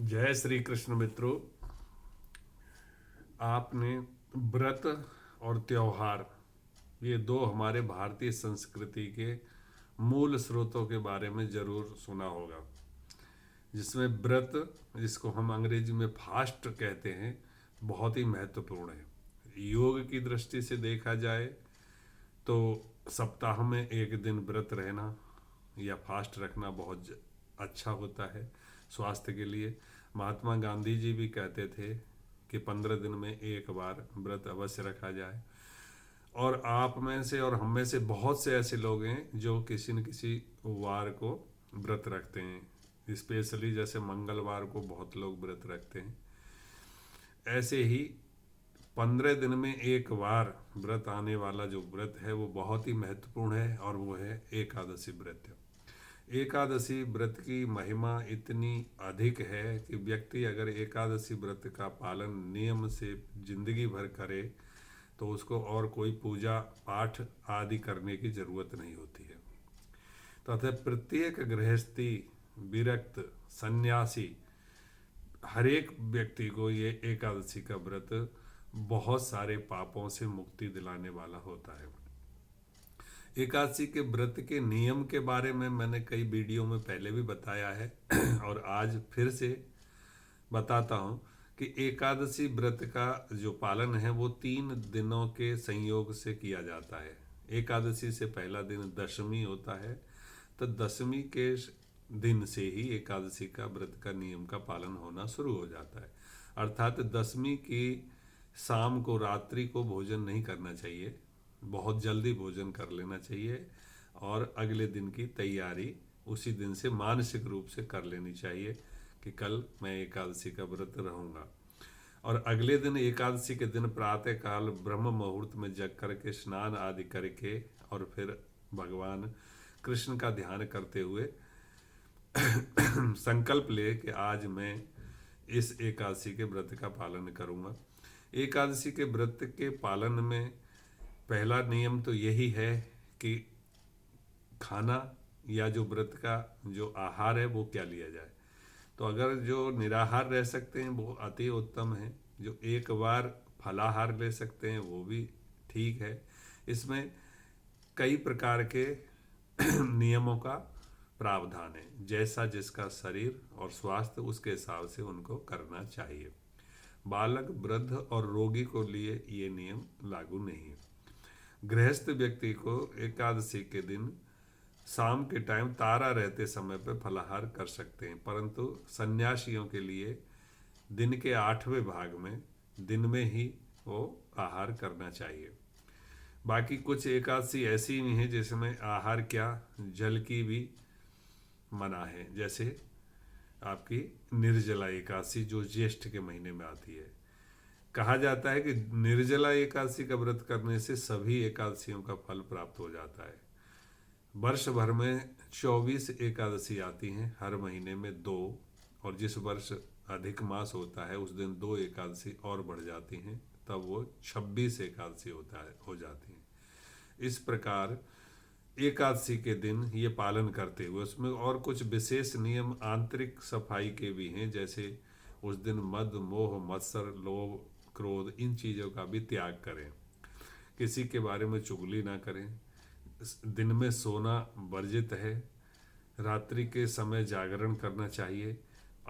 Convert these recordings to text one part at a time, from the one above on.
जय श्री कृष्ण मित्रों। आपने व्रत और त्योहार, ये दो हमारे भारतीय संस्कृति के मूल स्रोतों के बारे में जरूर सुना होगा। जिसमें व्रत, जिसको हम अंग्रेजी में फास्ट कहते हैं, बहुत ही महत्वपूर्ण है। योग की दृष्टि से देखा जाए तो सप्ताह में एक दिन व्रत रहना या फास्ट रखना बहुत अच्छा होता है स्वास्थ्य के लिए। महात्मा गांधी जी भी कहते थे कि 15 दिन में एक बार व्रत अवश्य रखा जाए। और आप में से और हम में से बहुत से ऐसे लोग हैं जो किसी न किसी वार को व्रत रखते हैं। स्पेशली जैसे मंगलवार को बहुत लोग व्रत रखते हैं। ऐसे ही 15 दिन में एक बार व्रत आने वाला जो व्रत है वो बहुत ही महत्वपूर्ण है, और वो है एकादशी व्रत। एकादशी व्रत की महिमा इतनी अधिक है कि व्यक्ति अगर एकादशी व्रत का पालन नियम से जिंदगी भर करे तो उसको और कोई पूजा पाठ आदि करने की जरूरत नहीं होती है। तथा प्रत्येक गृहस्थी, विरक्त, सन्यासी, हर एक व्यक्ति को ये एकादशी का व्रत बहुत सारे पापों से मुक्ति दिलाने वाला होता है। एकादशी के व्रत के नियम के बारे में मैंने कई वीडियो में पहले भी बताया है और आज फिर से बताता हूँ कि एकादशी व्रत का जो पालन है वो 3 दिनों के संयोग से किया जाता है। एकादशी से पहला दिन दशमी होता है, तो दशमी के दिन से ही एकादशी का व्रत का नियम का पालन होना शुरू हो जाता है। अर्थात दशमी की शाम को, रात्रि को भोजन नहीं करना चाहिए, बहुत जल्दी भोजन कर लेना चाहिए और अगले दिन की तैयारी उसी दिन से मानसिक रूप से कर लेनी चाहिए कि कल मैं एकादशी का व्रत रहूँगा। और अगले दिन एकादशी के दिन प्रातः काल ब्रह्म मुहूर्त में जग करके स्नान आदि करके और फिर भगवान कृष्ण का ध्यान करते हुए संकल्प ले कि आज मैं इस एकादशी के व्रत का पालन करूँगा। एकादशी के व्रत के पालन में पहला नियम तो यही है कि खाना या जो व्रत का जो आहार है वो क्या लिया जाए। तो अगर जो निराहार रह सकते हैं वो अति उत्तम है, जो एक बार फलाहार ले सकते हैं वो भी ठीक है। इसमें कई प्रकार के नियमों का प्रावधान है, जैसा जिसका शरीर और स्वास्थ्य उसके हिसाब से उनको करना चाहिए। बालक, वृद्ध और रोगी को लिए ये नियम लागू नहीं है। गृहस्थ व्यक्ति को एकादशी के दिन शाम के टाइम तारा रहते समय पर फलाहार कर सकते हैं, परंतु सन्यासियों के लिए दिन के 8वें भाग में दिन में ही वो आहार करना चाहिए। बाकी कुछ एकादशी ऐसी भी हैं जिसमें आहार क्या, जल की भी मना है। जैसे आपकी निर्जला एकादशी जो ज्येष्ठ के महीने में आती है। कहा जाता है कि निर्जला एकादशी का व्रत करने से सभी एकादशियों का फल प्राप्त हो जाता है। वर्ष भर में 24 एकादशी आती हैं, हर महीने में 2, और जिस वर्ष अधिक मास होता है उस दिन 2 एकादशी और बढ़ जाती हैं, तब वो 26 एकादशी हो जाती हैं। इस प्रकार एकादशी के दिन ये पालन करते हुए उसमें और कुछ विशेष नियम आंतरिक सफाई के भी हैं। जैसे उस दिन मद, मोह, मत्सर, लोभ, क्रोध, इन चीज़ों का भी त्याग करें। किसी के बारे में चुगली ना करें। दिन में सोना वर्जित है। रात्रि के समय जागरण करना चाहिए।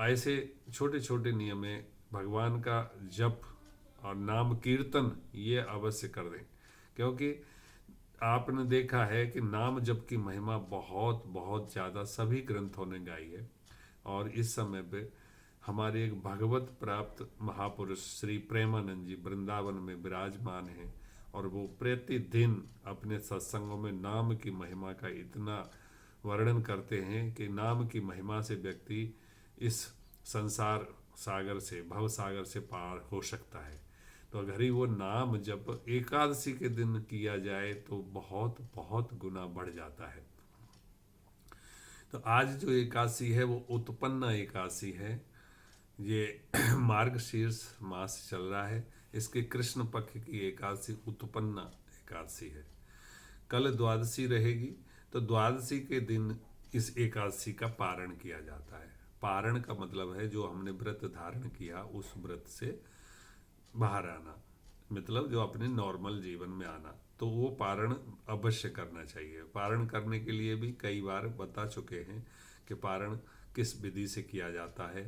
ऐसे छोटे छोटे नियम हैं। भगवान का जप और नाम कीर्तन ये अवश्य कर दें, क्योंकि आपने देखा है कि नाम जप की महिमा बहुत बहुत ज़्यादा सभी ग्रंथों ने गाई है। और इस समय पे हमारे एक भगवत प्राप्त महापुरुष श्री प्रेमानंद जी वृंदावन में विराजमान हैं, और वो प्रतिदिन अपने सत्संगों में नाम की महिमा का इतना वर्णन करते हैं कि नाम की महिमा से व्यक्ति इस संसार सागर से, भव सागर से पार हो सकता है। तो अगर ही वो नाम जब एकादशी के दिन किया जाए तो बहुत बहुत गुना बढ़ जाता है। तो आज जो एकादशी है वो उत्पन्न एकादशी है। ये मार्गशीर्ष मास चल रहा है। इसके कृष्ण पक्ष की एकादशी उत्पन्न एकादशी है। कल द्वादशी रहेगी, तो द्वादशी के दिन इस एकादशी का पारण किया जाता है। पारण का मतलब है जो हमने व्रत धारण किया उस व्रत से बाहर आना, मतलब जो अपने नॉर्मल जीवन में आना, तो वो पारण अवश्य करना चाहिए। पारण करने के लिए भी कई बार बता चुके हैं कि पारण किस विधि से किया जाता है।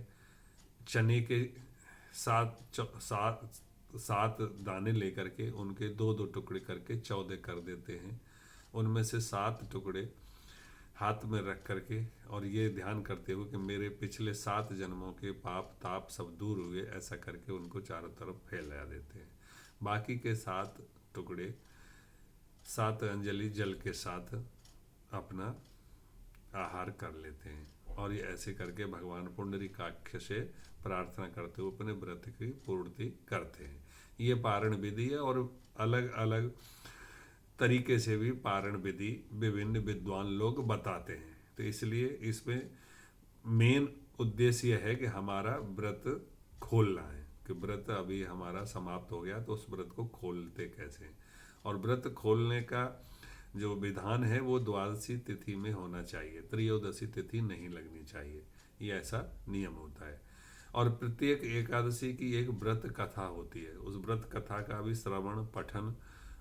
चने के सात सात सात दाने लेकर के उनके दो दो टुकड़े करके 14 कर देते हैं। उनमें से 7 टुकड़े हाथ में रख करके और ये ध्यान करते हुए कि मेरे पिछले 7 जन्मों के पाप ताप सब दूर हुए, ऐसा करके उनको चारों तरफ फैला देते हैं। बाकी के 7 टुकड़े 7 अंजलि जल के साथ अपना आहार कर लेते हैं और ये ऐसे करके भगवान पुंडरीकाक्ष से प्रार्थना करते हुए अपने व्रत की पूर्ति करते हैं। ये पारण विधि है और अलग अलग तरीके से भी पारण विधि विभिन्न विद्वान लोग बताते हैं। तो इसलिए इसमें मेन उद्देश्य यह है कि हमारा व्रत खोलना है, कि व्रत अभी हमारा समाप्त हो गया तो उस व्रत को खोलते कैसे हैं। और व्रत खोलने का जो विधान है वो द्वादशी तिथि में होना चाहिए, त्रयोदशी तिथि नहीं लगनी चाहिए, ये ऐसा नियम होता है। और प्रत्येक एकादशी की एक व्रत कथा होती है, उस व्रत कथा का भी श्रवण पठन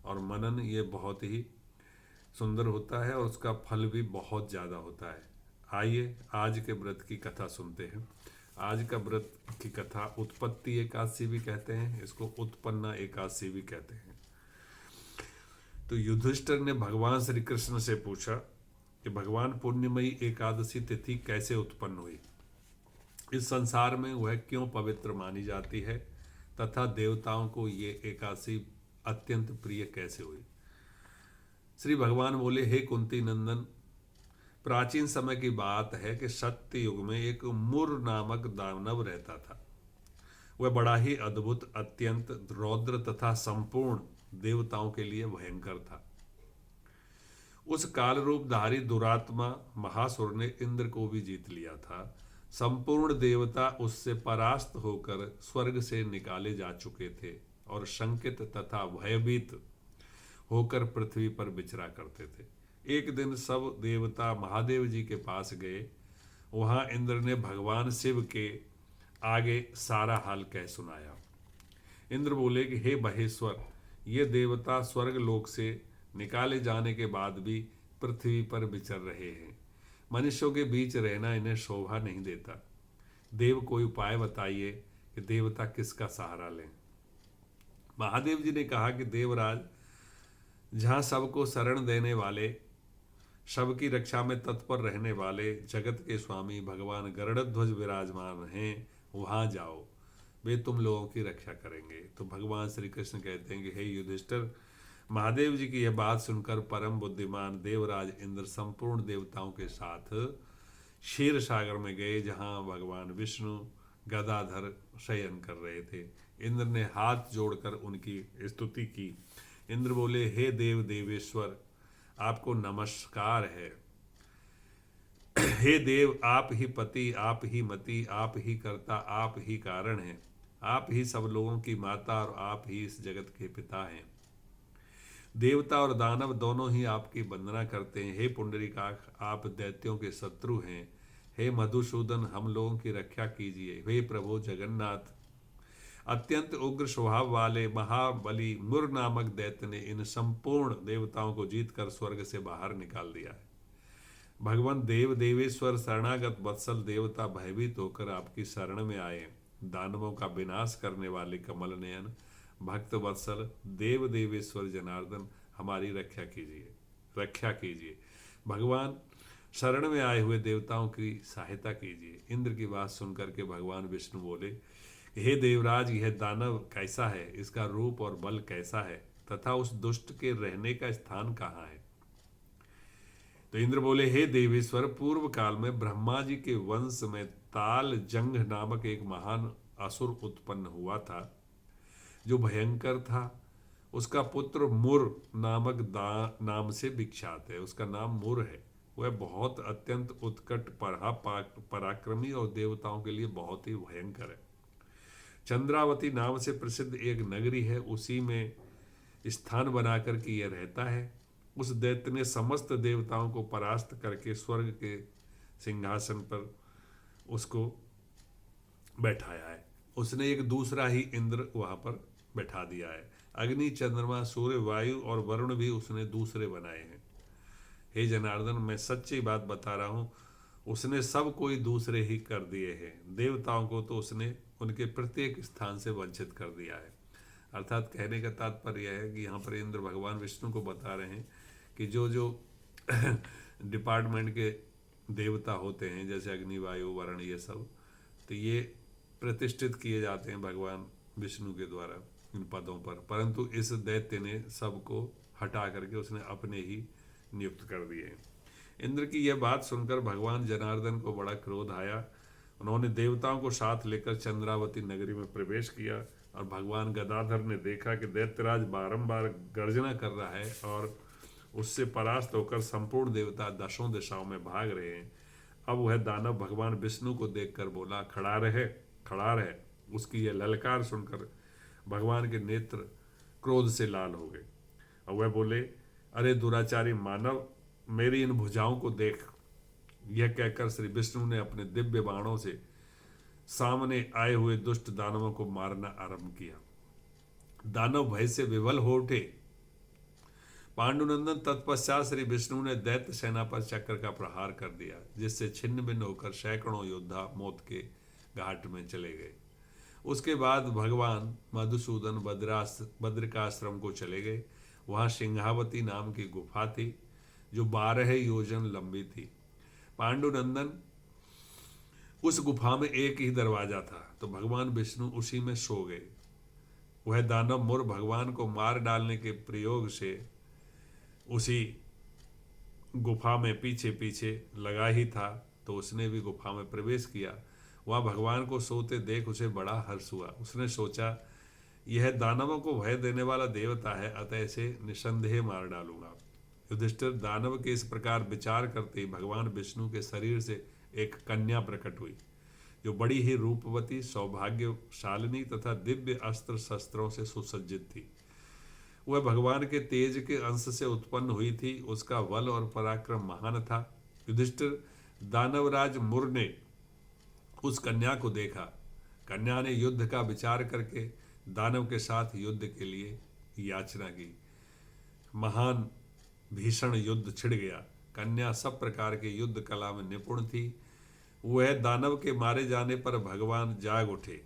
और मनन ये बहुत ही सुंदर होता है और उसका फल भी बहुत ज़्यादा होता है। आइए आज के व्रत की कथा सुनते हैं। आज का व्रत की कथा उत्पत्ति एकादशी भी कहते हैं, इसको उत्पन्ना एकादशी भी कहते हैं। तो युधिष्ठिर ने भगवान श्री कृष्ण से पूछा कि भगवान पुण्यमयी एकादशी तिथि कैसे उत्पन्न हुई, इस संसार में वह क्यों पवित्र मानी जाती है तथा देवताओं को ये एकादशी अत्यंत प्रिय कैसे हुई। श्री भगवान बोले, हे कुंती नंदन, प्राचीन समय की बात है कि सत्य युग में एक मुर नामक दानव रहता था। वह बड़ा ही अद्भुत, अत्यंत रौद्र तथा संपूर्ण देवताओं के लिए भयंकर था। उस काल रूपधारी दुरात्मा महासुर ने इंद्र को भी जीत लिया था। संपूर्ण देवता उससे परास्त होकर स्वर्ग से निकाले जा चुके थे और शंकित तथा भयभीत होकर पृथ्वी पर विचरा करते थे। एक दिन सब देवता महादेव जी के पास गए। वहां इंद्र ने भगवान शिव के आगे सारा हाल कह सुनाया। इंद्र बोले कि हे महेश्वर, ये देवता स्वर्ग लोक से निकाले जाने के बाद भी पृथ्वी पर विचर रहे हैं। मनुष्यों के बीच रहना इन्हें शोभा नहीं देता। देव कोई उपाय बताइए कि देवता किसका सहारा लें। महादेव जी ने कहा कि देवराज, जहाँ सबको शरण देने वाले, सबकी रक्षा में तत्पर रहने वाले जगत के स्वामी भगवान गरुड़ध्वज विराजमान हैं, वहाँ जाओ, वे तुम लोगों की रक्षा करेंगे। तो भगवान श्री कृष्ण कहते हैं कि हे युधिष्ठिर, महादेव जी की यह बात सुनकर परम बुद्धिमान देवराज इंद्र संपूर्ण देवताओं के साथ क्षीर सागर में गए, जहाँ भगवान विष्णु गदाधर शयन कर रहे थे। इंद्र ने हाथ जोड़कर उनकी स्तुति की। इंद्र बोले, हे देव देवेश्वर, आपको नमस्कार है। हे देव, आप ही पति, आप ही मति, आप ही कर्ता, आप ही कारण हैं। आप ही सब लोगों की माता और आप ही इस जगत के पिता हैं। देवता और दानव दोनों ही आपकी वंदना करते हैं। हे पुंडरीकाक्ष, आप दैत्यों के शत्रु हैं। हे मधुसूदन, हम लोगों की रक्षा कीजिए। हे प्रभु जगन्नाथ, अत्यंत उग्र स्वभाव वाले महाबली मुर नामक दैत्य ने इन संपूर्ण देवताओं को जीतकर स्वर्ग से बाहर निकाल दिया है। भगवान देव देवेश्वर, शरणागत वत्सल देवता भयभीत होकर आपकी शरण में आए। दानवों का विनाश करने वाले कमल नयन भक्त वत्सल देव देवेश्वर जनार्दन, हमारी रक्षा कीजिए। भगवान, शरण में आए हुए देवताओं की सहायता कीजिए। इंद्र की बात सुनकर के भगवान विष्णु बोले, हे देवराज, यह दानव कैसा है, इसका रूप और बल कैसा है तथा उस दुष्ट के रहने का स्थान कहाँ है। तो इंद्र बोले, हे देवेश्वर, पूर्व काल में ब्रह्मा जी के वंश में ताल जंग नामक एक महान असुर उत्पन्न हुआ था, जो भयंकर था। उसका पुत्र मुर नामक नाम से विख्यात है। उसका नाम मुर है। वह बहुत अत्यंत उत्कट पराक्रमी और देवताओं के लिए बहुत ही भयंकर है। चंद्रावती नाम से प्रसिद्ध एक नगरी है, उसी में स्थान बनाकर के यह रहता है। उस दैत्य ने समस्त देवताओं को परास्त करके स्वर्ग के सिंहासन पर उसको बैठाया है। उसने एक दूसरा ही इंद्र वहां पर बैठा दिया है। अग्नि, चंद्रमा, सूर्य, वायु और वरुण भी उसने दूसरे बनाए हैं। हे जनार्दन, मैं सच्ची बात बता रहा हूं, उसने सब कोई दूसरे ही कर दिए हैं। देवताओं को तो उसने उनके प्रत्येक स्थान से वंचित कर दिया है। अर्थात कहने का तात्पर्य यह है कि यहाँ पर इंद्र भगवान विष्णु को बता रहे हैं कि जो जो डिपार्टमेंट के देवता होते हैं, जैसे अग्नि, वायु, वरुण, ये सब, तो ये प्रतिष्ठित किए जाते हैं भगवान विष्णु के द्वारा इन पदों पर, परंतु इस दैत्य ने सबको हटा करके उसने अपने ही नियुक्त कर दिए। इंद्र की यह बात सुनकर भगवान जनार्दन को बड़ा क्रोध आया। उन्होंने देवताओं को साथ लेकर चंद्रावती नगरी में प्रवेश किया और भगवान गदाधर ने देखा कि दैत्यराज बारंबार गर्जना कर रहा है और उससे परास्त होकर संपूर्ण देवता दशों दिशाओं में भाग रहे हैं। अब वह दानव भगवान विष्णु को देखकर बोला, खड़ा रहे, खड़ा रहे। उसकी यह ललकार सुनकर भगवान के नेत्र क्रोध से लाल हो गए और वह बोले, अरे दुराचारी मानव, मेरी इन भुजाओं को देख। यह कहकर श्री विष्णु ने अपने दिव्य बाणों से सामने आए हुए दुष्ट दानवों को मारना आरंभ किया। दानव भय से विवल हो उठे। पांडुनंदन, तत्पश्चात श्री विष्णु ने दैत्य सेना पर चक्र का प्रहार कर दिया, जिससे छिन्न भिन्न होकर सैकड़ों योद्धा मौत के घाट में चले गए। उसके बाद भगवान मधुसूदन बद्रिकाश्रम को चले गए। वहां सिंहावती नाम की गुफा थी जो 12 योजन लंबी थी। पांडुनंदन, उस गुफा में एक ही दरवाजा था, तो भगवान विष्णु उसी में सो गए। वह दानव मुर भगवान को मार डालने के प्रयोग से उसी गुफा में पीछे पीछे लगा ही था, तो उसने भी गुफा में प्रवेश किया। वह भगवान को सोते देख उसे बड़ा हर्ष हुआ। उसने सोचा, यह दानवों को भय देने वाला देवता है, अतः इसे निसंदेह मार डालूंगा। युधिष्ठिर, दानव के इस प्रकार विचार करते ही भगवान विष्णु के शरीर से एक कन्या प्रकट हुई, जो बड़ी ही रूपवती, सौभाग्यशालिनी तथा दिव्य अस्त्र शस्त्रों से सुसज्जित थी। वह भगवान के तेज के अंश से उत्पन्न हुई थी। उसका बल और पराक्रम महान था। युधिष्ठिर, दानवराज मुर ने उस कन्या को देखा। कन्या ने युद्ध का विचार करके दानव के साथ युद्ध के लिए याचना की। महान भीषण युद्ध छिड़ गया। कन्या सब प्रकार के युद्ध कला में निपुण थी। वह दानव के मारे जाने पर भगवान जाग उठे।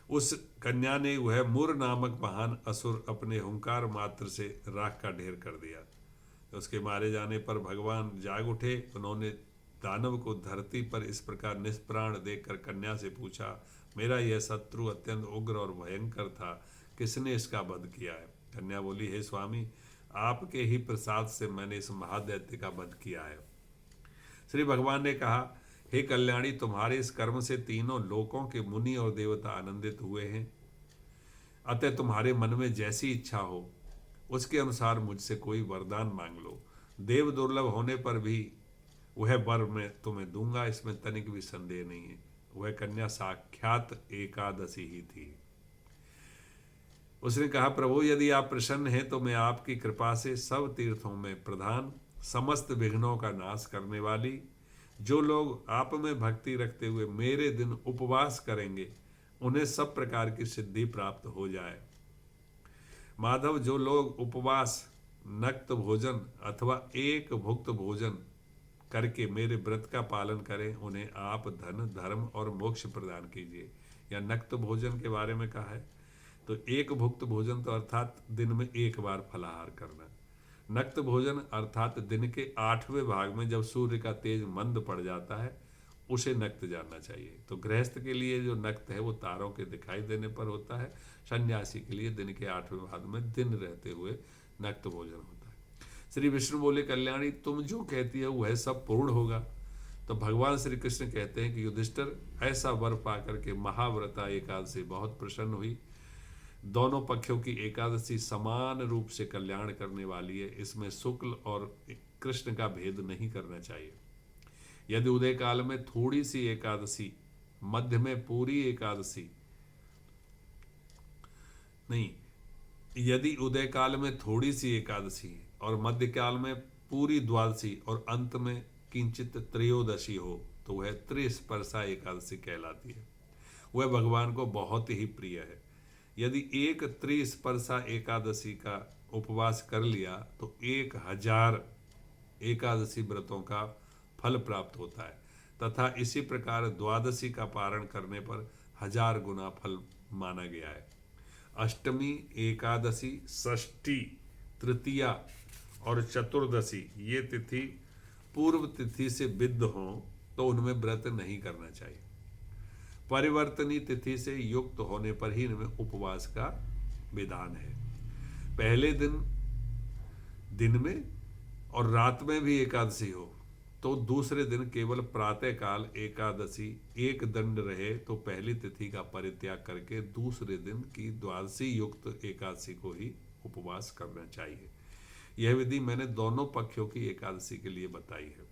उस कन्या ने वह मुर नामक महान असुर अपने हुंकार मात्र से राख का ढेर कर दिया। उसके मारे जाने पर भगवान जाग उठे। उन्होंने दानव को धरती पर इस प्रकार निष्प्राण देखकर कन्या से पूछा, मेरा यह शत्रु अत्यंत उग्र और भयंकर था, किसने इसका वध किया है? कन्या बोली, हे स्वामी, आपके ही प्रसाद से मैंने इस महादैत्य का वध किया है। श्री भगवान ने कहा, हे कल्याणी, तुम्हारे इस कर्म से तीनों लोकों के मुनि और देवता आनंदित हुए हैं। अतः तुम्हारे मन में जैसी इच्छा हो उसके अनुसार मुझसे कोई वरदान मांग लो। देव दुर्लभ होने पर भी वह वर मैं तुम्हें दूंगा, इसमें तनिक भी संदेह नहीं है। वह कन्या साक्षात एकादशी ही थी। उसने कहा, प्रभु, यदि आप प्रसन्न हैं तो मैं आपकी कृपा से सब तीर्थों में प्रधान, समस्त विघ्नों का नाश करने वाली, जो लोग आप में भक्ति रखते हुए मेरे दिन उपवास करेंगे उन्हें सब प्रकार की सिद्धि प्राप्त हो जाए। माधव, जो लोग उपवास, नक्त भोजन अथवा एक भुक्त भोजन करके मेरे व्रत का पालन करें, उन्हें आप धन, धर्म और मोक्ष प्रदान कीजिए। या नक्त भोजन के बारे में कहा है, तो एक भुक्त भोजन तो अर्थात दिन में एक बार फलाहार करना। नक्त भोजन अर्थात दिन के 8वें भाग में जब सूर्य का तेज मंद पड़ जाता है उसे नक्त जानना चाहिए। तो गृहस्थ के लिए जो नक्त है वो तारों के दिखाई देने पर होता है। सन्यासी के लिए दिन के 8वें भाग में दिन रहते हुए नक्त भोजन होता है। श्री विष्णु बोले, कल्याणी, तुम जो कहती है वह सब पूर्ण होगा। तो भगवान श्री कृष्ण कहते हैं कि युधिष्ठिर, ऐसा वर पाकर के महाव्रता एकादशी बहुत प्रसन्न हुई। दोनों पक्षों की एकादशी समान रूप से कल्याण करने वाली है। इसमें शुक्ल और कृष्ण का भेद नहीं करना चाहिए। यदि उदय काल में थोड़ी सी एकादशी, मध्य में पूरी एकादशी नहीं, यदि उदय काल में थोड़ी सी एकादशी और मध्य काल में पूरी द्वादशी और अंत में किंचित त्रयोदशी हो तो वह त्रिस्पर्शा एकादशी कहलाती है। वह भगवान को बहुत ही प्रिय है। यदि एक त्रिस्पर्शा एकादशी का उपवास कर लिया तो 1000 एकादशी व्रतों का फल प्राप्त होता है, तथा इसी प्रकार द्वादशी का पारण करने पर 1000 गुना फल माना गया है। अष्टमी, एकादशी, षष्ठी, तृतीया और चतुर्दशी ये तिथि पूर्व तिथि से विद्ध हों तो उनमें व्रत नहीं करना चाहिए। परिवर्तनी तिथि से युक्त होने पर ही इनमें उपवास का विधान है। पहले दिन में और रात में भी एकादशी हो तो दूसरे दिन केवल प्रातः काल एकादशी एक दंड रहे तो पहली तिथि का परित्याग करके दूसरे दिन की द्वादशी युक्त एकादशी को ही उपवास करना चाहिए। यह विधि मैंने दोनों पक्षों की एकादशी के लिए बताई है।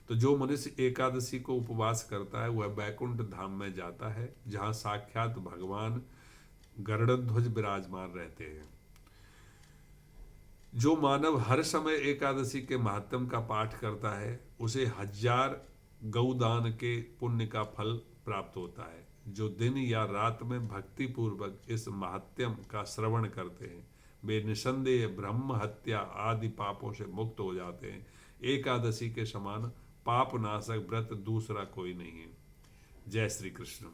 तो जो मनुष्य एकादशी को उपवास करता है वह बैकुंठ धाम में जाता है, जहां साक्षात भगवान गरुड़ध्वज विराजमान रहते हैं। जो मानव हर समय एकादशी के महात्म्य का पाठ करता है उसे 1000 गौदान के पुण्य का फल प्राप्त होता है। जो दिन या रात में भक्ति पूर्वक इस महात्म्य का श्रवण करते हैं वे निसंदेह ब्रह्म हत्या आदि पापों से मुक्त हो जाते हैं। एकादशी के समान पाप नाशक व्रत दूसरा कोई नहीं है। जय श्री कृष्ण।